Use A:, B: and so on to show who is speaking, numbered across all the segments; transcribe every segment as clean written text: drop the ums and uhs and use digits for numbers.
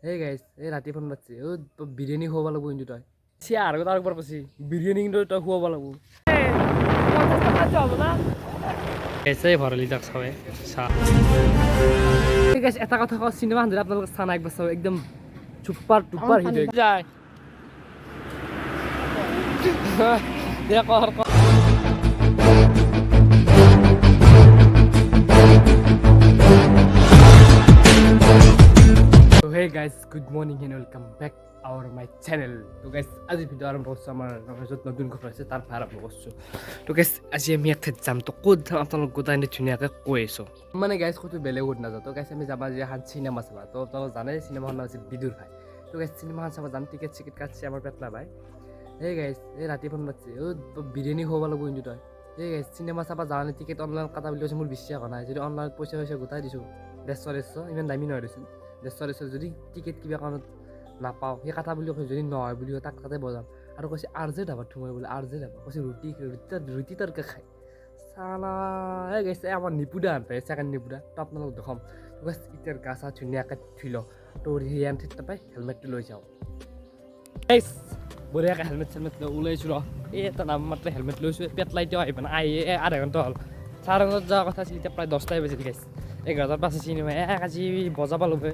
A: Hey guys, এই ৰাতি phone পাতিছে বিৰিয়ানী খুৱাব লাগিব কিন্তু তই চিয়াৰ তাৰ ওপৰত কৈছি বিৰিয়ানী কিন্তু তই খুৱাব লাগিব এসে ভৰলি যাক চাবে ঠিক আছে এটা কথা কও সিনেমা হান আপোনালোক চানা একবাৰ চাও একদম সুপাৰ টুপাৰ হিট হৈ যায় দেখো Hey guys, good morning and welcome back our my channel. So guys, আজি ভিডিও আৰম্ভ কৰিছো আমাৰ যত নতুন কথা আছে তাৰ আৰম্ভ কৰিছো। তো guys, আজি আমি একটা যাম তো কোড আপোনালোক গোটাই ধুনীয়াকৈ কৈ আছো। মানে guys কত বেলেগত নাযাও। তো guys আমি যাবা যে হান সিনেমা চাবা। তো আপোনালোক জানে সিনেমাখন নাম আছে বিদুৰভাই। তো guys সিনেমাখন চাবা যাম টিকেট কাটছে আমাৰ পেটলা ভাই। Hey guys, এই ৰাতি ফোন পাতিছে বিৰিয়ানী খুৱাব লাগিব কিন্তু তই। Hey guys, সিনেমা চাবা জানে টিকেট অনলাইন কাটা বুলি কৈছে মোৰ বিশ্বাস হোৱা নাই। যদি অনলাইন পইচা গোটাই দিছো 150 ইমান দামী নহয় দিছো। যদি টিকেট কিবা কাৰণত নাপাওঁ সেই কথা বুলি কৈছে যদি নহয় বুলি তাক তাতে বজাম আৰু কৈছে আৰজে ধাবাত থুমাই বোলে আৰজে ধাবা কৈছে ৰুটি তৰকা খাই চালা এই গৈছে আমাৰ নিপুদা আনপাই ছেকেণ্ড নিপুদা তো আপোনালোক দেখাম কৈছে ইটাৰ গা চা ধুনীয়াকৈ ধুই লওঁ তো ৰিয়ান ঠিক নাপাই হেলমেটটো লৈ যাওঁ বঢ়িয়াকৈ হেলমেট ওলাইছোঁ ৰ এই এটা নাম মাত্ৰ হেলমেট লৈছোঁ পেট লাইটেও আহিব না আহি আধা ঘণ্টা হ'ল 4:00 যোৱা কথা আছিল এতিয়া প্ৰায় 10টাই বাজিল গাইছে 11টাৰ পাছত চিনেমা আজি বজাব ল'ব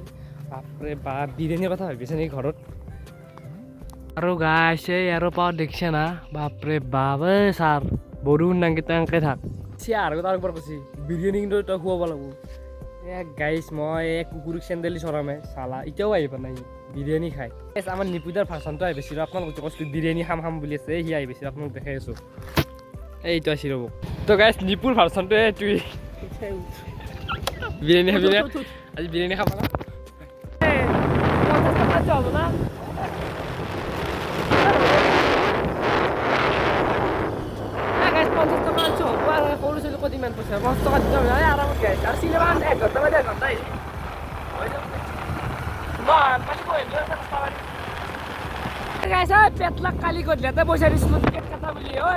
A: বাপৰে বাপ বিৰিয়ানীৰ কথা ভাবিছে নেকি ঘৰত আৰু গাইছে আৰু পাওঁ দেখিছে না বাপৰে বাপ ছাৰ বৰষুণ নাংকেইটা এনেকৈ থাক চিয়াৰ তাৰ ওপৰত কৈছি বিৰিয়ানী কিন্তু তই খুৱাব লাগিব গাইছ মই কুকুৰক চেণ্ডেলি চৰামে চালা এতিয়াও আহিব নাই বিৰিয়ানী খাই আমাৰ নিপুদাৰ ভাৰ্চনটো আহি পাইছিলোঁ আপোনালোক কৈছিলোঁ বিৰিয়ানী খাম বুলি আছে সি আহি পাইছিলোঁ আপোনালোক দেখাই আছোঁ এইটো আছিল ৰ'ব তো গাইছ নিপুৰ ভাৰ্চনটো এইটোৱেই বিৰিয়ানী খাবি না আজি বিৰিয়ানী খাবা না যাব না গাইছ 50 টকা আনছো সৰু ছোৱালী ক'ত ইমান পইচা 50 টকা দিম আৰামত গাইছ আৰু চিনেমা 1 ঘণ্টা বা 1 ঘণ্টা আহিছে গাইছ পেটলা কালি গধূলিতে পইচা দিছিলোঁ টিকেট কাটা বুলি ঐ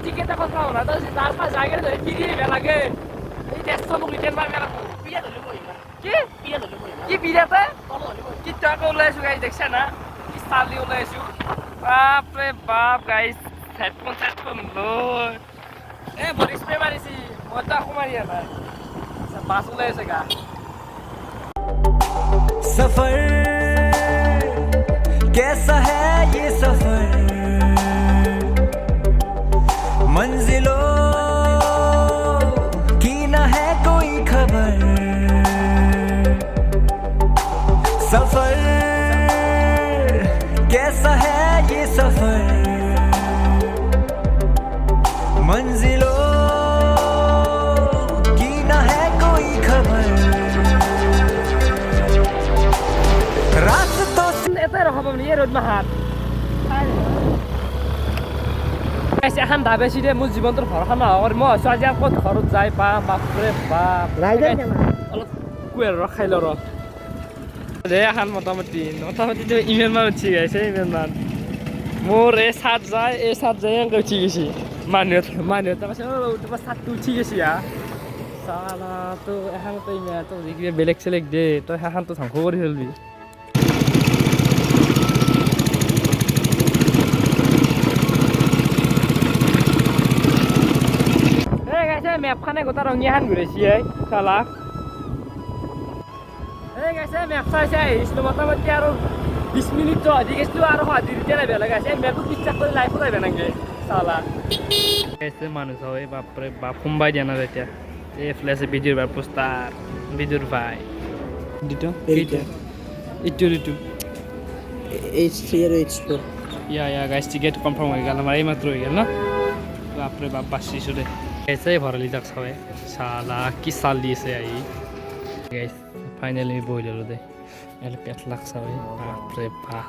A: টিকেট এখন পাওঁ না তই তাৰ পৰা যায়গৈ ধৰি বিৰিয়ানী লাগে এই 150 মোক ৰিটাৰ্ণ মাৰি ৰাখোঁ বিয়া ধৰিব কি বিয়াতে কি টাকা ওলাইছোঁ গাইছ দেখছা না কি চালি ওলাইছোঁ বাপৰে বাপ গাইছ হেডফোন লৈ বডি স্প্ৰে মাৰিছি মইতো আকৌ মাৰি নাই বাছ ওলাই আছে গা
B: सफर कैसा है ये सफर मंजिलों की ना है कोई खबर सफर कैसा है ये सफर मंजिलों की ना है कोई खबर
A: এটাই ৰখাব মানে এই ৰ'দ মাহাত এখন ধাবেছি দে মোৰ জীৱনটোৰ ভৰসা নহয় মই হৈছোঁ আজি আকৌ ঘৰত যাই পাম বাপৰে বাপ অলপ কুৱেৰ ৰখাই ল ৰ দে এখন মোটামুটি ইমানমান উঠি গৈছে ইমানমান মোৰ এই চাট যায় এনেকৈ উঠি গৈছে মানুহে তাৰপাছত তোমাৰ চাটটো উঠি গৈছে চালাটো এখনতো ইমান তই কিবা বেলেগ চেলেগ দে তই সেইখনতো ধ্বংস কৰি ফেলবি মেপখানে গোটা ৰঙীয়াখন ঘূৰাইছি চালা গাইছে মেপ চাইছে আহিছিলোঁ মোটামুটি আৰু 20 মিনিটটো আহি গৈছিলোঁ আৰু হাজিৰিতে নাই বেলেগ আছে মেপটো বিশ্বাস কৰি লাইফত আহিব নাগে চালা গাইছে মানুহ চাব বাপৰে বাপ সোমবাই দিয়া নাযায় এতিয়া এইফালে আছে বিদুৰভাই পোষ্টাৰ বিদুৰভাই এইটো
C: H3 আৰু H4
A: ইয়া গাইছ টিকেট কনফাৰ্ম হৈ গ'ল আমাৰ এইমাত্ৰ হৈ গ'ল ন বাপৰে বাপ বাচিছোঁ দে ऐसे भरली जाक सबै साला कि साल दिएছে আই गाइस फाइनली বইল হলো দে এল পেট লাগছ ভাই বাপ রে বাপ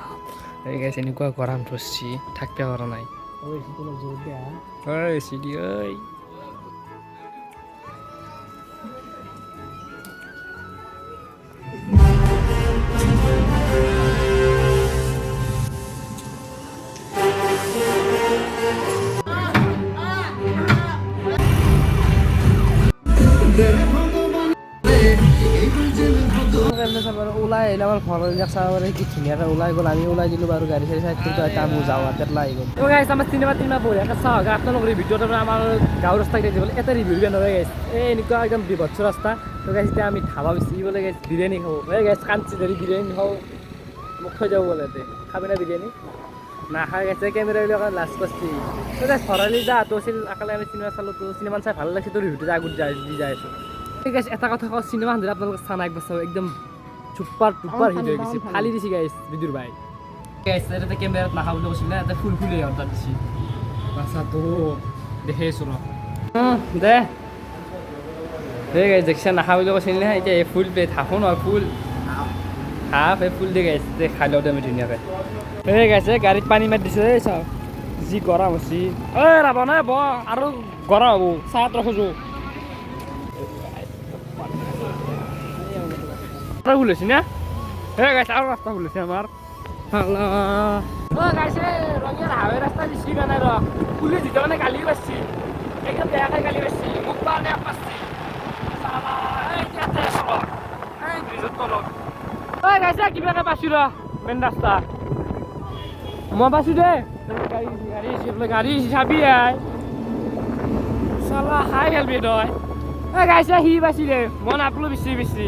A: এই গাইস এনেকুৱা গৰম ধৰছি থাকতে পাৰা নাই ওই সিটো জোৰ দে ওই সিডি ওই ওলাই আহিলে আমাৰ ভৰলিয়াক চাব পাৰে কি ধুনীয়াকৈ ওলাই গ'ল আমি ওলাই দিলোঁ বাৰু গাড়ী চাড়ী চাইড কিন্তু এটা মোৰ যাওঁ তেতলা আহি গ'ল তো গাইছ আমাৰ চিনেমা বঢ়িয়াকৈ চাওক আপোনালোকৰ ৰিভিউটো আমাৰ গাঁৱৰ ৰাস্তা কেইটা দিব এটা ৰিভিউ দিব নোৱাৰে গাইছ এই এনেকুৱা একদম বিভৎস ৰাস্তা তো গাইছ এতিয়া আমি ধাবা বিচাৰিবলৈ গাইছ বিৰিয়ানী খাব এই গাইছ কাঞ্চি ধৰি বিৰিয়ানী খাওঁ মোক থৈ যাব বোলে ইয়াতে খাবি না বিৰিয়ানী নাখাই গেছে কেমেৰাবিলাক লাষ্ট কৰিছে তো গাইছ ভৰালি যা তো আছিল অকলে আমি চিনেমা চালোঁ তো চিনেমান চাই ভাল লাগিছে তো ৰিভিউটো আগত দি যাই আছোঁ ঠিক আছে এটা কথা কওঁ চিনেমা খান আপোনালোকে চানা একবাৰ চাব একদম চুপাৰ টুপাৰ হিট হৈ গৈছে ফালি দিছে গাইছ বিদুৰ ভাই গাইছ ইয়াতে কেমেৰাত নাখাব বুলি কৈছিলে ইয়াতে ফুল ফুলে অৰ্ডাৰ দিছে বাচ্চাটো দেখে আছোঁ দে দে গাইছ দেখিছে নাখাব বুলি কৈছিল নহয় এতিয়া এই ফুল প্লেট হাফো নহয় ফুল হাফ এই ফুল দি গাইছ খাই লওঁ আমি ধুনীয়াকৈ এই গাইছে গাড়ীত পানী মাৰি দিছে এই চাওক যি গৰম হৈছে ঐ ৰাৱণে ব আৰু গৰম হ'ব চাহত ৰাখোঁ ভুল হৈছে না এই গাইছে আৰু ৰাস্তা ভুল হৈছে আমাৰ গাইছে ৰঙীয়াৰ হাৱে ৰাস্তা দিছি মানে ৰ পুলিচ যেতিয়া মানে গালি পাইছি একদম বেয়াকৈ গালি পাইছি মোক পালে পাইছি গাইছে কিবাকৈ পাইছোঁ ৰ মেইন ৰাস্তা মই পাইছোঁ দে গাড়ী চাবি আই চালা খাই খেলবি তই এই গাইছে সি পাইছি দে মই নাপলো বেছি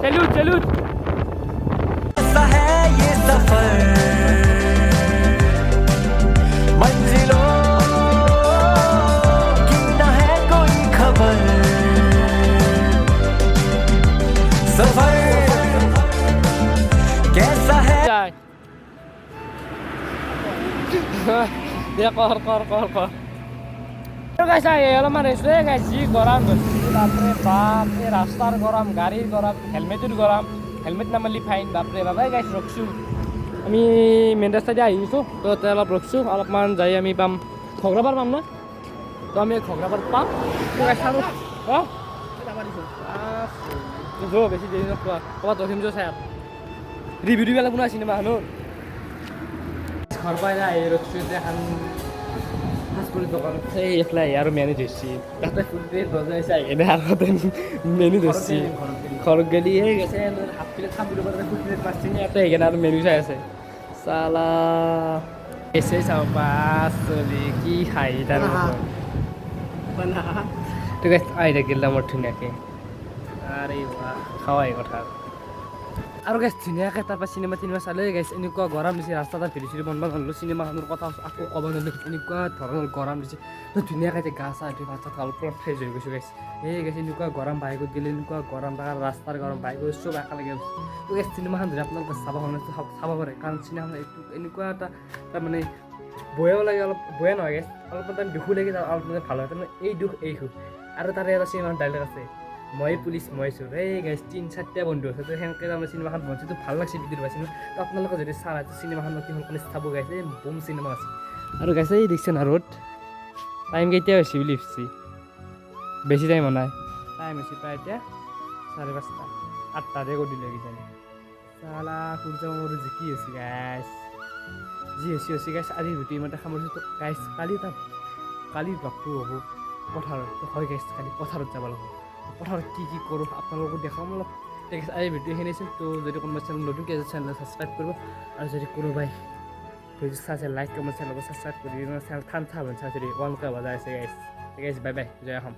A: चलूट चलूट
B: ऐसा है ये सफर मंजिलों की न है कोई खबर सफर कैसा है
A: dia kor guys saya অলপমান ৰেষ্ট লৈ গাইছ যি গৰম বাপৰে বাপ এই ৰাস্তাৰ গৰম গাড়ীৰ গৰম হেলমেটৰ গৰম হেলমেট নামালি ফাইন বাপৰে বাবাই গাইছ ৰখছোঁ আমি মেইন ৰাস্তা দি আহিছোঁ তো তাতে অলপ ৰখছোঁ অলপমান যাই আমি পাম ঘগ্ৰাপাৰ পাম না তো আমি ঘগ্ৰাপাৰ পাম আৰু বেছি দেৰি নকৰা ক'ৰবাত ৰখিম যে চাই ৰিভিউ দিব লাগিব না চিনেমাখনৰ ঘৰ পাই আহি ৰখছোঁ এতিয়া এখন ফাষ্টফুড দোকান সেই এফালে আৰু মেনু ধৰিছে তাতে ফুলটোৱে বজাইছে আহি আগতে মেনু ধৰিছে ঘৰত গেলি সেই গৈছে হাফ প্লেট খাম বুলি ক'লে ফুল প্লেট পাঁচটি ইয়াতে সেইকাৰণে আৰু মেনু চাই আছে চালা এছে চাওঁ পাঁচ চলি কি খাই তাৰ তো গাইছ আহি থাকিল মোৰ ধুনীয়াকৈ আৰে খাৱাই কথা আৰু গাইছ ধুনীয়াকৈ তাৰপৰা চিনেমা চালে গাইছ এনেকুৱা গৰম দিছে ৰাস্তা এটা ভিডিঅ' চিডিঅ' বনাব নোৱাৰিলোঁ চিনেমাখনৰ কথা আকৌ ক'ব নোৱাৰিলোঁ এনেকুৱা ধৰণৰ গৰম দিছে তো ধুনীয়াকৈ এতিয়া গা চা ধুই ভাত চাত অলপ ফ্ৰেছ হৈ গৈছোঁ গাইছ এই গাইছ এনেকুৱা গৰম বাইকত গ'লে এনেকুৱা গৰম তাৰ ৰাস্তাৰ গৰম বাইকত চব একেলগে তো গাইছ চিনেমাখন ধৰি আপোনালোকে চাব পাৰে কাৰণ চিনেমাখন এইটো এনেকুৱা এটা তাৰমানে বয়াও লাগে অলপ বয়া নহয় গাইছ অলপমান টাইম দুখো লাগে অলপ মানে ভাল হয় তাৰমানে এই দুখ এই সুখ আৰু তাৰে এটা চিনেমাখন ডাইলগ আছে মই পুলিচ মই চোৰ এই গাইছ 3-4টা বন্ধু আছে তো সেনেকৈ তাৰমানে চিনেমাখন বনছে তো ভাল লাগছে বিদুৰ পাইছিলোঁ তো আপোনালোকে যদি চাই চিনেমাখন অতি সোনকালে চাব গাইছে এই বুম চিনেমা আছে আৰু গাইছে এই দেখিছে না ৰ'দ টাইম কেতিয়া হৈছে বুলি ভাবছি বেছি টাইম নাই টাইম হৈছে প্ৰায় এতিয়া 5:30 8টাতে কৰি দিলে কিজানি চালা সূৰ্য মোৰ জিকি হৈছে গাইছ যি হৈছে গাইছ আজি ভিডিঅ' মতে সামৰিছোঁ তো গাইছ কালি ব্লগটো হ'ব পথাৰত তো হয় গাইছ কালি পথাৰত যাব লাগিব পথাৰত কি কৰোঁ আপোনালোকক দেখাম অলপ ঠিক আছে আজি ভিডিঅ' এইখিনি আছিল তো যদি কোনোবা চেনেল নতুনকৈ আছে চেনেল ছাবস্ক্ৰাইব কৰিব আৰু যদি কোনোবাই ভিডিঅ' চাইছে লাইক কমেণ্ট চেনেলক ছাবস্ক্ৰাইব কৰি চেনেল ঠান চাব চাই যদি 1K বজাই আছে গাইছ ঠিক আছে বাই বাই জয় অসম